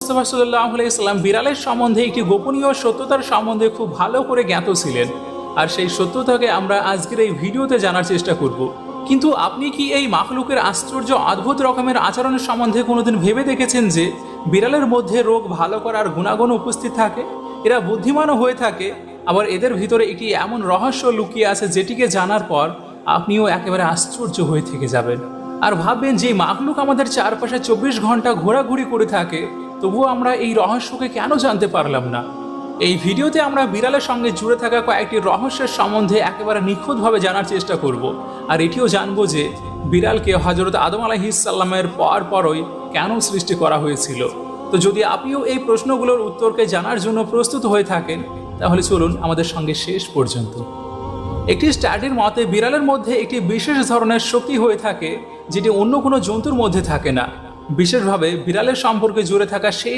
মুস্তাফা সাল্লাল্লাহু আলাইহি সাল্লাম বিড়ালের সম্বন্ধে একটি গোপনীয় সত্যতার সম্বন্ধে খুব ভালো করে জ্ঞাত ছিলেন, আর সেই সত্যতাকে আমরা আজকের এই ভিডিওতে জানার চেষ্টা করব। কিন্তু আপনি কি এই মাখলুকের আশ্চর্য অদ্ভুত রকমের আচরণের সম্বন্ধে কোনোদিন ভেবে দেখেছেন যে বিড়ালের মধ্যে রোগ ভালো করার গুণাগুণ উপস্থিত থাকে? এরা বুদ্ধিমানও হয়ে থাকে, আবার এদের ভিতরে একটি এমন রহস্য লুকিয়ে আছে যেটিকে জানার পর আপনিও একেবারে আশ্চর্য হয়ে থেকে যাবেন আর ভাববেন যে মাখলুক আমাদের চারপাশে 24 ঘন্টা ঘোরাঘুরি করে থাকে, তবুও আমরা এই রহস্যকে কেন জানতে পারলাম না। এই ভিডিওতে আমরা বিড়ালের সঙ্গে জুড়ে থাকা কয়েকটি রহস্যের সম্বন্ধে একেবারে নিখুঁতভাবে জানার চেষ্টা করব, আর এটিও জানবো যে বিড়ালকে হযরত আদম আলাইহিস সালামের পরই কেন সৃষ্টি করা হয়েছিল। তো যদি আপনিও এই প্রশ্নগুলোর উত্তরকে জানার জন্য প্রস্তুত হয়ে থাকেন, তাহলে চলুন আমাদের সঙ্গে শেষ পর্যন্ত। একটি স্টাডির মতে বিড়ালের মধ্যে একটি বিশেষ ধরনের শক্তি হয়ে থাকে যেটি অন্য কোনো জন্তুর মধ্যে থাকে না। বিশেষভাবে বিড়ালের সম্পর্কে জুড়ে থাকা সেই